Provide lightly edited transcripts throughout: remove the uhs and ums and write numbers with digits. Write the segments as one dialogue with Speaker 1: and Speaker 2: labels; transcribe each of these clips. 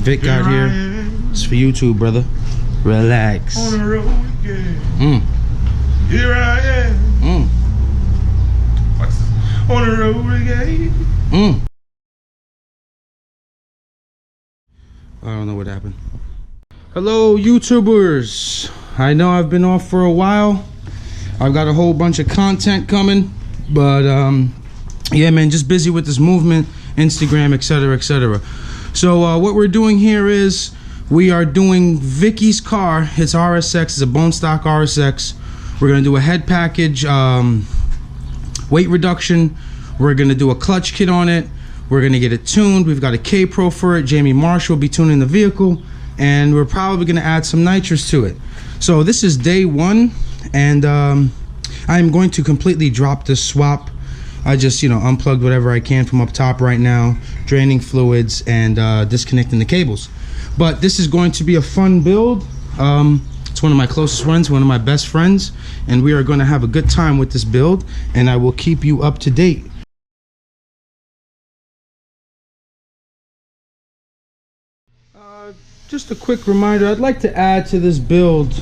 Speaker 1: Vic got here. It's for you too, brother. Relax.
Speaker 2: On the road again. Here I am. On the road again.
Speaker 1: I don't know what happened. Hello, YouTubers. I know I've been off for a while. I've got a whole bunch of content coming, but yeah, man, just busy with this movement, Instagram, etc., etc. So what we're doing here is we are doing Vicky's car. It's RSX. It's a bone stock RSX. We're gonna do a head package, weight reduction. We're gonna do a clutch kit on it. We're gonna get it tuned. We've got a K-Pro for it. Jamie Marshall will be tuning the vehicle, and we're probably gonna add some nitrous to it. So this is day one, and I'm going to completely drop this swap. I just, you know, unplugged whatever I can from up top right now, draining fluids and disconnecting the cables. But this is going to be a fun build. It's one of my closest friends, one of my best friends, and we are going to have a good time with this build, and I will keep you up to date. Just a quick reminder, I'd like to add to this build,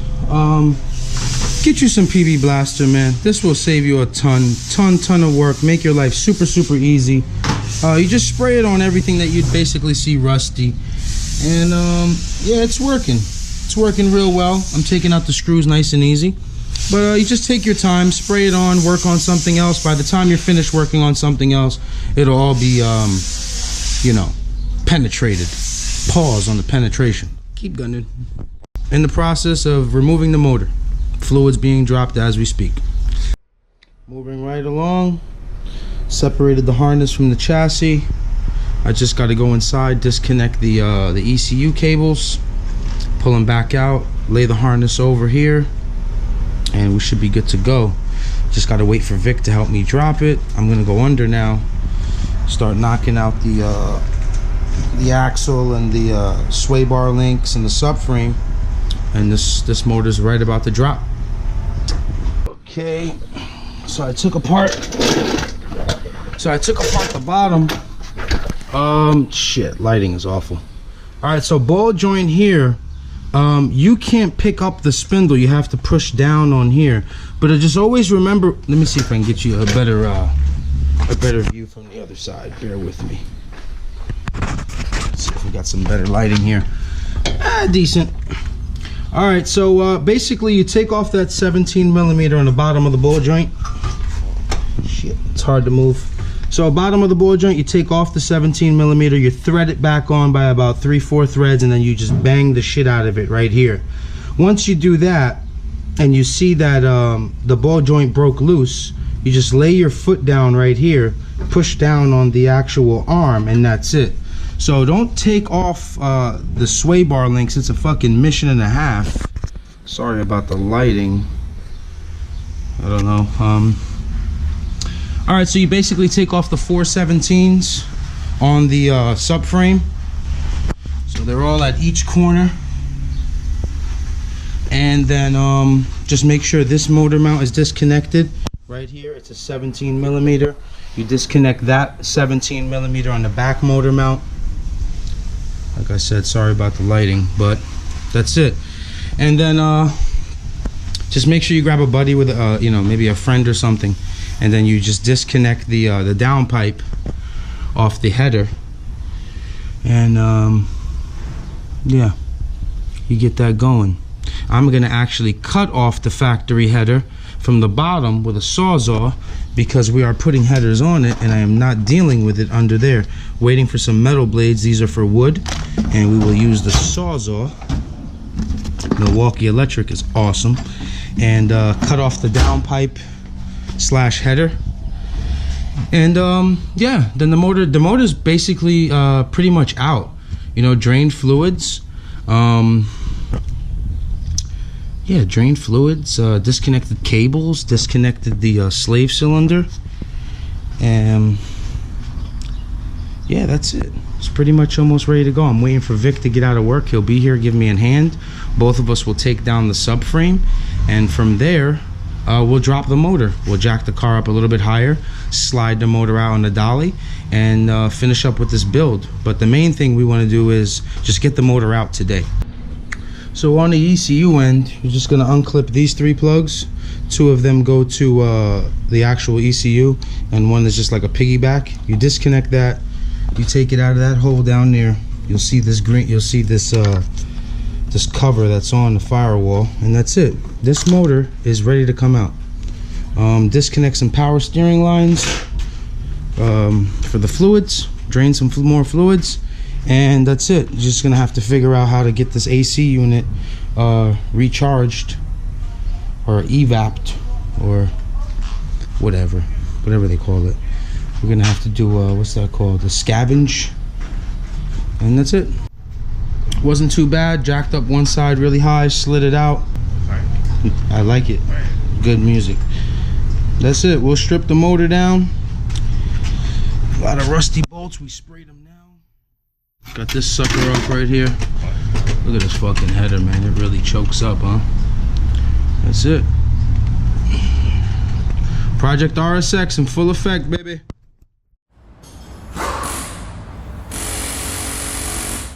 Speaker 1: get you some PB Blaster, man. This will save you a ton of work, make your life super easy. You just spray it on everything that you'd basically see rusty, and yeah, it's working real well. I'm taking out the screws nice and easy, but you just take your time, spray it on, work on something else. By the time you're finished working on something else, it'll all be you know, penetrated. Pause on the penetration. Keep gunning. In the process of removing the motor, fluids being dropped as we speak. Moving right along. Separated the harness from the chassis. I just got to go inside, disconnect the ECU cables, pull them back out, lay the harness over here, and we should be good to go. Just got to wait for Vic to help me drop it. I'm gonna go under now, start knocking out the axle and the sway bar links and the subframe, and this motor's right about to drop. Okay, so I took apart the bottom. Shit, lighting is awful. All right, so ball joint here, you can't pick up the spindle, you have to push down on here, but just always remember, let me see if I can get you a better view from the other side. Bear with me. Let's see if we got some better lighting here. Decent. All right, so basically you take off that 17mm on the bottom of the ball joint. Shit, it's hard to move. So bottom of the ball joint, you take off the 17mm, you thread it back on by about 3/4 threads, and then you just bang the shit out of it right here. Once you do that, and you see that the ball joint broke loose, you just lay your foot down right here, push down on the actual arm, and that's it. So don't take off the sway bar links. It's a fucking mission and a half. Sorry about the lighting. I don't know. All right, so you basically take off the 4/17s on the subframe. So they're all at each corner. And then just make sure this motor mount is disconnected. Right here, it's a 17mm. You disconnect that 17mm on the back motor mount. Like I said, sorry about the lighting, but that's it. And then just make sure you grab a buddy with you know, maybe a friend or something, and then you just disconnect the downpipe off the header, and yeah, you get that going. I'm gonna actually cut off the factory header from the bottom with a sawzall, because we are putting headers on it and I am not dealing with it under there. Waiting for some metal blades. These are for wood, and we will use the sawzall. Milwaukee Electric is awesome. And cut off the downpipe / header. And yeah, then the motor's basically pretty much out. You know, drained fluids. Yeah, drained fluids, disconnected cables, disconnected the slave cylinder, and yeah, that's it. It's pretty much almost ready to go. I'm waiting for Vic to get out of work. He'll be here, give me a hand. Both of us will take down the subframe, and from there we'll drop the motor. We'll jack the car up a little bit higher, slide the motor out on the dolly, and finish up with this build. But the main thing we want to do is just get the motor out today. So on the ECU end, you're just going to unclip these 3 plugs. 2 of them go to the actual ECU, and one is just like a piggyback. You disconnect that, you take it out of that hole down there. You'll see this green, you'll see this this cover that's on the firewall, and that's it. This motor is ready to come out. Disconnect some power steering lines for the fluids, drain some more fluids, and that's it. You're just gonna have to figure out how to get this AC unit recharged or evapped or whatever they call it. We're gonna have to do what's that called, the scavenge, and that's it. Wasn't too bad. Jacked up one side really high, slid it out. I like it. Good music. That's it. We'll strip the motor down. A lot of rusty bolts, we sprayed them now. Got this sucker up right here. Look at this fucking header, man. It really chokes up, huh? That's it. Project RSX in full effect, baby.